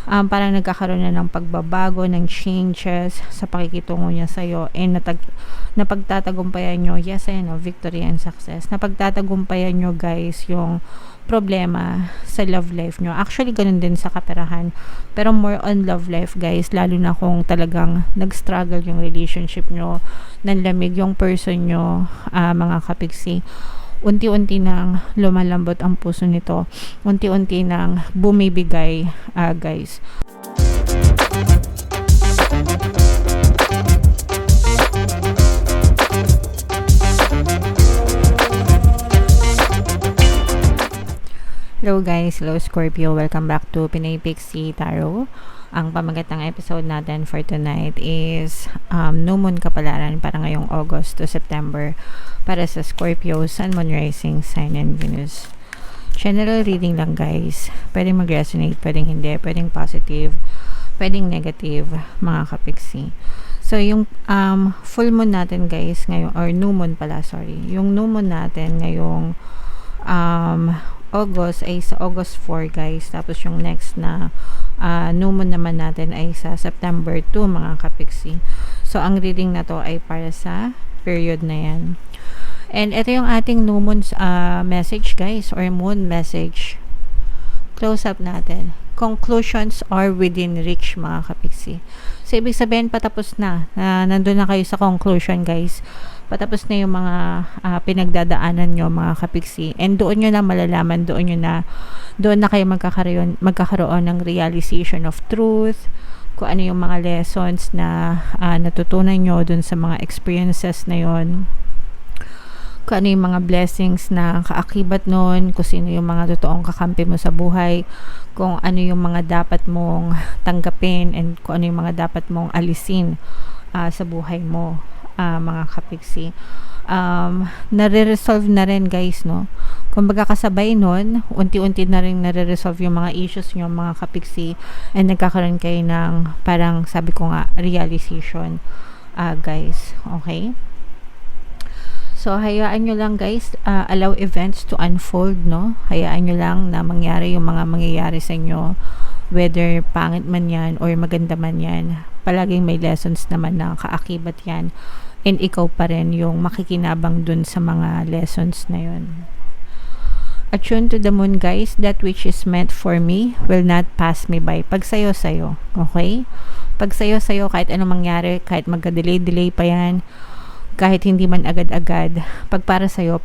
parang nagkakaroon na ng pagbabago, ng changes sa pakikitungo niya sa'yo, and napagtatagumpayan nyo, yes, ayan, victory and success, napagtatagumpayan nyo guys yung problema sa love life nyo. Actually, ganun din sa kaperahan, pero more on love life guys, lalo na kung talagang nag-struggle yung relationship nyo, nanlamig yung person nyo, mga kapiksi, unti-unti nang lumalambot ang puso nito, unti-unti nang bumibigay, guys. Hello guys, hello Scorpio, welcome back to Pinay Pixie Tarot. Ang pamagat ng episode natin for tonight is New Moon Kapalaran para ngayong August to September para sa Scorpio, Sun, Moon, Rising, Sign, and Venus. General reading lang guys, pwedeng mag-resonate, pwedeng hindi, pwedeng positive, pwedeng negative, mga kapiksi. So yung full moon natin guys ngayon, or new moon pala, sorry, yung new moon natin ngayong August ay sa August 4 guys, tapos yung next na new moon naman natin ay sa September 2, mga kapiksi. So ang reading na to ay para sa period na yan, and ito yung ating new moon's message guys, or moon message. Close up natin, conclusions are within reach, mga kapiksi. So ibig sabihin patapos na, nandun na kayo sa conclusion guys, patapos na yung mga pinagdadaanan nyo, mga kapiksi, and doon nyo na malalaman, doon na kayo magkakaroon ng realization of truth, kung ano yung mga lessons na natutunan nyo dun sa mga experiences na yon, kung ano yung mga blessings na kaakibat nun, kung sino yung mga totoong kakampi mo sa buhay, kung ano yung mga dapat mong tanggapin, and kung ano yung mga dapat mong alisin sa buhay mo, mga kapiksi. Nare-resolve na rin guys, no? Kumbaga kasabay nun, unti-unti na rin nare-resolve yung mga issues nyo, mga kapiksi, and nagkakaroon kayo ng parang sabi ko nga realization, guys. Okay? So hayaan nyo lang guys, allow events to unfold, no? Hayaan nyo lang na mangyari yung mga mangyayari sa inyo, whether pangit man yan or maganda man yan, palaging may lessons naman na kaakibat yan, and ikaw pa rin yung makikinabang dun sa mga lessons na yun. Attune to the moon guys, that which is meant for me will not pass me by. Pag sayo, okay? Pag sayo, kahit anong mangyari, kahit magka-delay pa yan, kahit hindi man agad-agad, pag para sa'yo,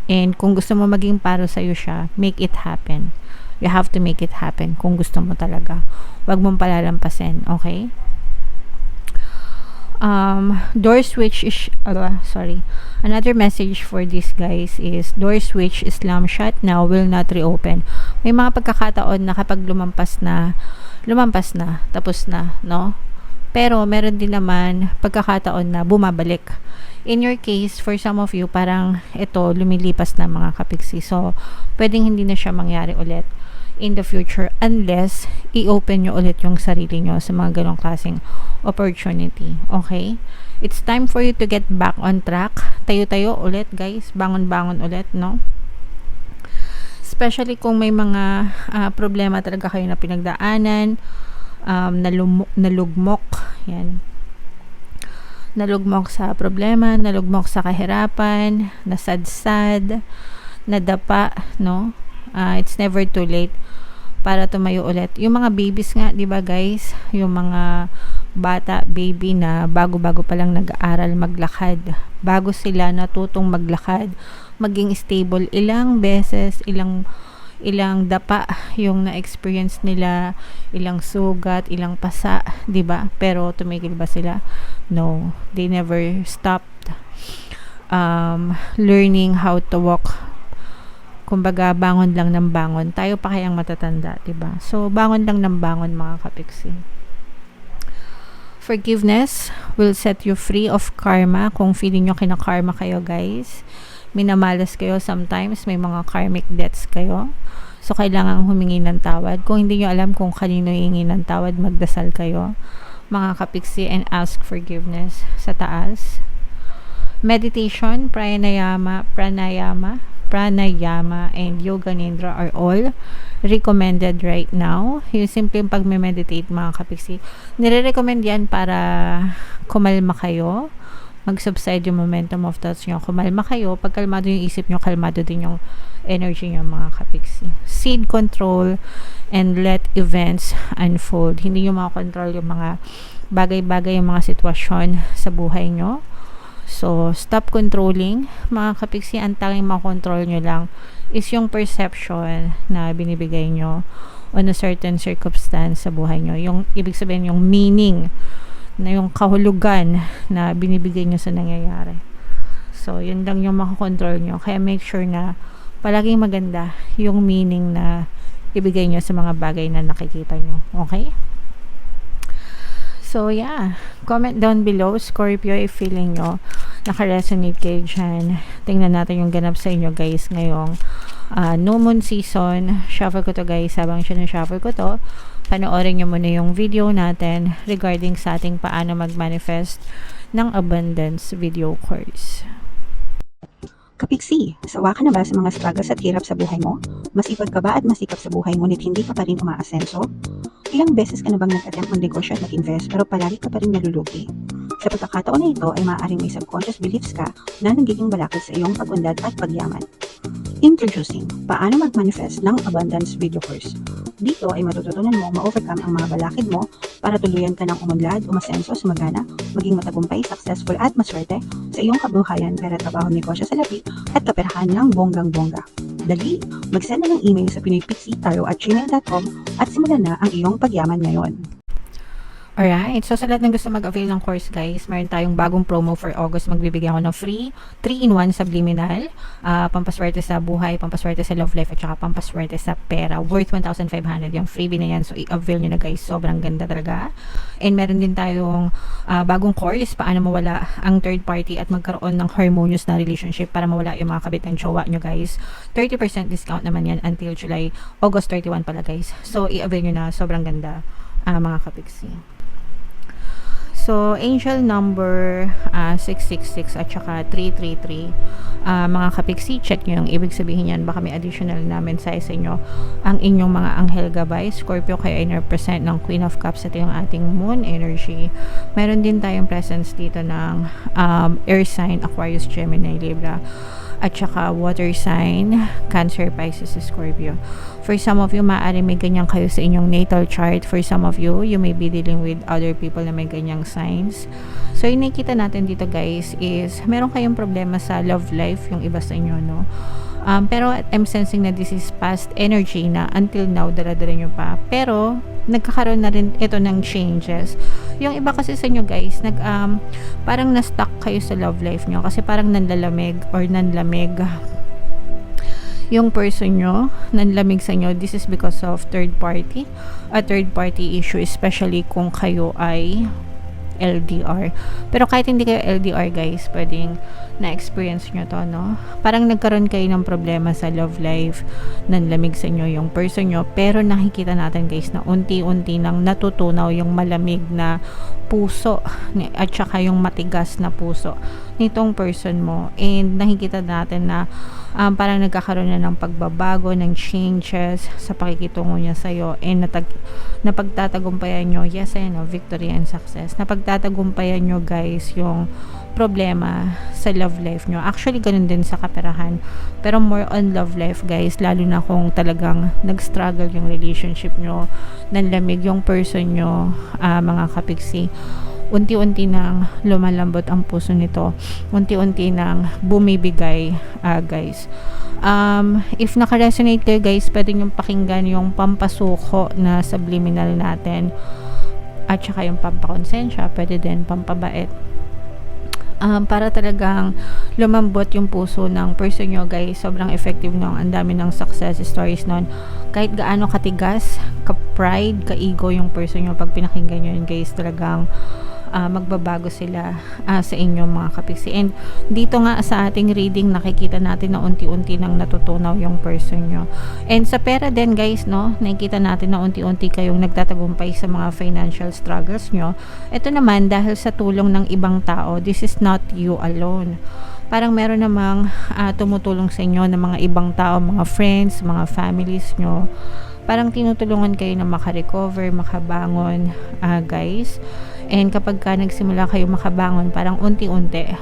and kung gusto mo maging para sa'yo siya, make it happen. You have to make it happen kung gusto mo talaga. Wag mong palalampasin, okay? Door switch is another message for this guys is door switch is slammed shut now, will not reopen. May mga pagkakataon na kapag lumampas na, tapos na, no? Pero meron din naman pagkakataon na bumabalik. In your case, for some of you, parang ito lumilipas na, mga kapiksi. So pwedeng hindi na siya mangyari ulit in the future unless i-open nyo ulit yung sarili nyo sa mga ganong klaseng opportunity. Okay? It's time for you to get back on track. Tayo-tayo ulit guys, bangon-bangon ulit, no? Especially kung may mga problema talaga kayo na pinagdaanan, nalugmok, yan, nalugmok sa problema, nalugmok sa kahirapan, nasadsad, nadapa, no? It's never too late para tumayo ulit. Yung mga babies nga, di ba guys? Yung mga bata, baby na bago-bago pa lang nag-aaral maglakad. Bago sila natutong maglakad, maging stable, ilang beses, ilang dapa yung na-experience nila, ilang sugat, ilang pasa, di ba? Pero tumigil ba sila? No. They never stopped learning how to walk. Kumbaga, bangon lang ng bangon. Tayo pa kayang matatanda, diba? So, bangon lang ng bangon, mga kapiksi. Forgiveness will set you free of karma. Kung feeling nyo kinakarma kayo, guys, minamalas kayo sometimes, may mga karmic debts kayo. So, kailangan humingi ng tawad. Kung hindi nyo alam kung kanino hihingi ng tawad, magdasal kayo, mga kapiksi, and ask forgiveness sa taas. Meditation, pranayama, pranayama, and yoga nidra are all recommended right now. Yung simpleng pagme-meditate mga kapiksi, nire-recommend yan para kumalma kayo, mag-subside yung momentum of thoughts nyo, kumalma kayo. Pag kalmado yung isip nyo, kalmado din yung energy nyo mga kapiksi. Seed control and let events unfold. Hindi nyo makakontrol yung mga bagay-bagay, yung mga sitwasyon sa buhay nyo. So, stop controlling mga kapiksi. Ang tanging makontrol nyo lang is yung perception na binibigay nyo on a certain circumstance sa buhay nyo. Yung ibig sabihin, yung meaning na yung kahulugan na binibigay nyo sa nangyayari. So, yun lang yung makakontrol nyo. Kaya make sure na palaging maganda yung meaning na ibigay nyo sa mga bagay na nakikita nyo. Okay? So, yeah. Comment down below, Scorpio, if feeling nyo naka-resonate kayo dyan. Tingnan natin yung ganap sa inyo, guys, ngayong new moon season. Shuffle ko to, guys. Habang sinashuffle ko to, panoorin nyo muna yung video natin regarding sa ating paano mag-manifest ng abundance video course. Kapiksi, sawa ka na ba sa mga struggles at hirap sa buhay mo? Masipag ka ba at masikap sa buhay ngunit hindi ka pa rin umaasenso? Ilang beses ka na bang nag-attempt mag-negosyo at mag-invest pero palagi ka pa rin nalulugi? Sa pagkakataon na ito ay maaaring may subconscious beliefs ka na nagiging balakid sa iyong pag-unlad at pagyaman. Introducing, paano mag-manifest ng abundance video course. Dito ay matututunan mo ma-overcome ang mga balakid mo para tuluyan ka ng umunlad, umasenso, sumagana, maging matagumpay, successful at maswerte sa iyong kabuhayan, pera, trabaho, negosyo sa lapi at kaperahan ng bonggang-bongga. Dali, mag-send na ng email sa pinoypixitaro@gmail.com at simulan na ang iyong pagyaman ngayon. Alright, so sa lahat ng gusto mag-avail ng course, guys, meron tayong bagong promo for August. Magbibigyan ako ng free 3-in-1 subliminal, pampaswerte sa buhay, pampaswerte sa love life, at saka pampaswerte sa pera, worth 1,500 yung freebie na yan. So i-avail nyo na, guys, sobrang ganda talaga. And meron din tayong bagong course, paano mawala ang third party at magkaroon ng harmonious na relationship para mawala yung mga kabit ng jowa nyo, guys. 30% discount naman yan until August 31 pala, guys. So i-avail nyo na, sobrang ganda, mga kapiksi. So, angel number 666 at saka 333. Mga kapiksi, check nyo yung ibig sabihin yan. Baka may additional na mensahe sa inyo. Ang inyong mga anghel gabay, Scorpio, kayo ay represent ng Queen of Cups. Ito yung ating moon energy. Meron din tayong presence dito ng air sign, Aquarius, Gemini, Libra, at saka water sign, Cancer, Pisces, Scorpio. For some of you, maaari may ganyan kayo sa inyong natal chart. For some of you, you may be dealing with other people na may ganyang signs. So, yung nakikita natin dito, guys, is meron kayong problema sa love life, yung iba sa inyo, no? Pero I'm sensing na this is past energy na until now, dala-dala nyo pa. Pero, nagkakaroon na rin ito ng changes. Yung iba kasi sa inyo, guys, parang na-stuck kayo sa love life nyo kasi parang nanlalamig or nanlamig yung person nyo, nanlamig sa inyo. This is because of third party, a third party issue, especially kung kayo ay LDR. Pero kahit hindi kayo LDR, guys, pwedeng na-experience nyo to, no? Parang nagkaroon kayo ng problema sa love life, nanlamig sa inyo yung person nyo, pero nakikita natin, guys, na unti-unti nang natutunaw yung malamig na puso at saka yung matigas na puso nitong person mo. And nakikita natin na parang nagkakaroon na ng pagbabago, ng changes sa pakikitungo niya sa'yo, and napagtatagumpayan nyo, yes, ayun, victory and success. Napagtatagumpayan nyo, guys, yung problema sa love life nyo. Actually, ganun din sa kaperahan. Pero more on love life, guys, lalo na kung talagang nag-struggle yung relationship nyo, nanlamig yung person nyo, mga kapiksi. Unti-unti nang lumalambot ang puso nito. Unti-unti nang bumibigay, guys. If naka-resonate kayo, guys, pwede nyo pakinggan yung pampasuko na subliminal natin. At saka yung pampakonsensya, pwede din pampabait. Para talagang lumambot yung puso ng person nyo, guys. Sobrang effective nung ang dami ng success stories nun. Kahit gaano katigas, ka-pride, ka-ego yung person nyo, pag pinakinggan nyo yun, guys, talagang magbabago sila sa inyong mga kapiksi. And dito nga sa ating reading, nakikita natin na unti-unti nang natutunaw yung person nyo. And sa pera din, guys, no, nakikita natin na unti-unti kayong nagtatagumpay sa mga financial struggles nyo. Ito naman, dahil sa tulong ng ibang tao, this is not you alone. parang meron namang tumutulong sa inyo ng mga ibang tao, mga friends, mga families nyo. Parang tinutulungan kayo na makarecover, makabangon, guys. And kapag ka nagsimula kayo makabangon, parang unti-unti.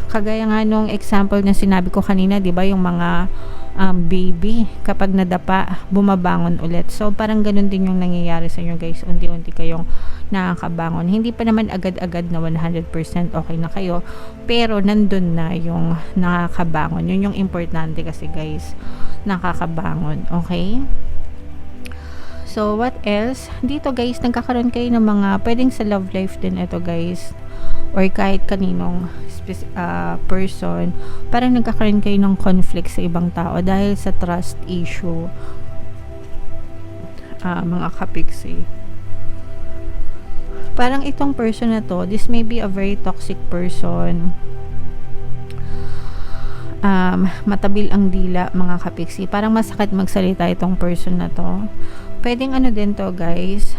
Kagaya nga nung example na sinabi ko kanina, 'di ba, yung mga baby, kapag nadapa, bumabangon ulit. So, parang ganun din yung nangyayari sa inyo, guys. Unti-unti kayong nakakabangon. Hindi pa naman agad-agad na 100% okay na kayo, pero nandun na yung nakakabangon. Yun yung importante kasi, guys, nakakabangon. Okay? So, what else? Dito, guys, nagkakaroon kayo ng mga, pwedeng sa love life din ito, guys, or kahit kaninong person, parang nagkakaroon kayo ng conflict sa ibang tao dahil sa trust issue, mga kapiksi. Parang itong person na to, this may be a very toxic person. Matabil ang dila, mga kapiksi. Parang masakit magsalita itong person na to. Pwedeng ano din to, guys,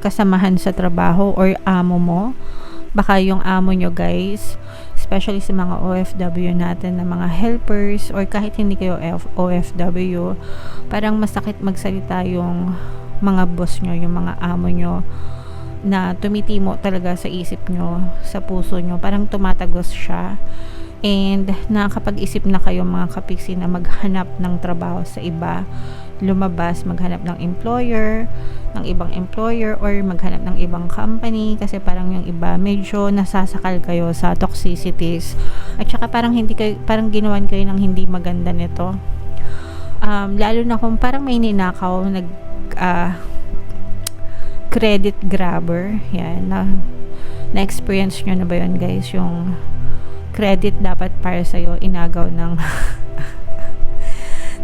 kasamahan sa trabaho or amo mo. Baka yung amo nyo, guys, especially sa mga OFW natin na mga helpers, or kahit hindi kayo OFW, parang masakit magsalita yung mga boss nyo, yung mga amo nyo, na tumitimo talaga sa isip nyo, sa puso nyo, parang tumatagos siya. And nakakapag-isip na kayo, mga kapiksi, na maghanap ng trabaho sa iba, lumabas, maghanap ng employer, ng ibang employer, or maghanap ng ibang company, kasi parang yung iba medyo nasasakal kayo sa toxicities, at saka parang hindi kayo, parang ginawan kayo ng hindi maganda nito. Lalo na kung parang may ninakaw, credit grabber, yan, na experience nyo na ba yun, guys? Yung credit dapat para sa'yo, inagaw ng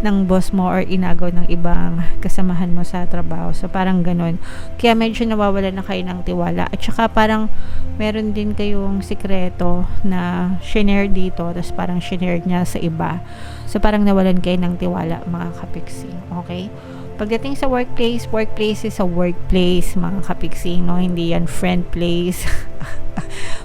ng boss mo, or inagaw ng ibang kasamahan mo sa trabaho. So, parang ganun. Kaya medyo nawawala na kayo ng tiwala. At saka parang meron din kayong sikreto na shinare dito, tapos parang shinare niya sa iba. So, parang nawalan kayo ng tiwala, mga kapiksi. Okay? Pagdating sa workplace, workplace is a workplace, mga kapiksi, no? Hindi yan friend place.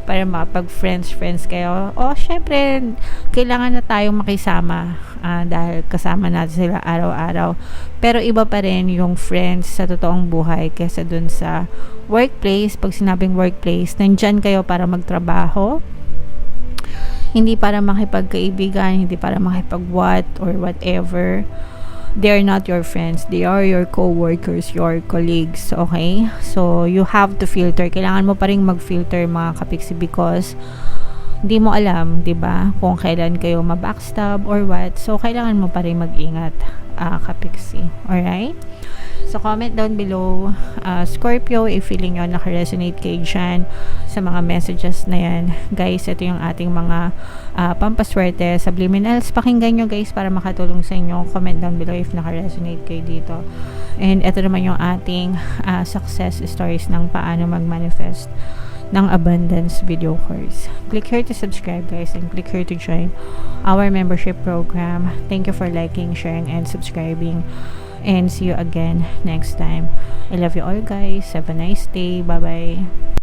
Para makapag-friends kayo. O, syempre, kailangan na tayong makisama, dahil kasama natin sila araw-araw. Pero iba pa rin yung friends sa totoong buhay kesa dun sa workplace. Pag sinabing workplace, nandyan kayo para magtrabaho, hindi para makipagkaibigan, hindi para makipag-what or whatever. They are not your friends. They are your co-workers, your colleagues. Okay? So, you have to filter. Kailangan mo pa rin mag-filter, mga kapiksi, because hindi mo alam, 'di ba, kung kailan kayo ma-backstab or what. So, kailangan mo pa rin mag-ingat, kapiksi. Alright? So, comment down below, Scorpio, if feeling nyo naka-resonate kayo dyan sa mga messages na yan. Guys, ito yung ating mga pampaswerte, subliminals. Pakinggan nyo, guys, para makatulong sa inyo. Comment down below if naka-resonate kayo dito. And ito naman yung ating success stories ng paano mag-manifest ng abundance video course. Click here to subscribe, guys, and click here to join our membership program. Thank you for liking, sharing, and subscribing. And see you again next time. I love you all, guys. Have a nice day. Bye-bye.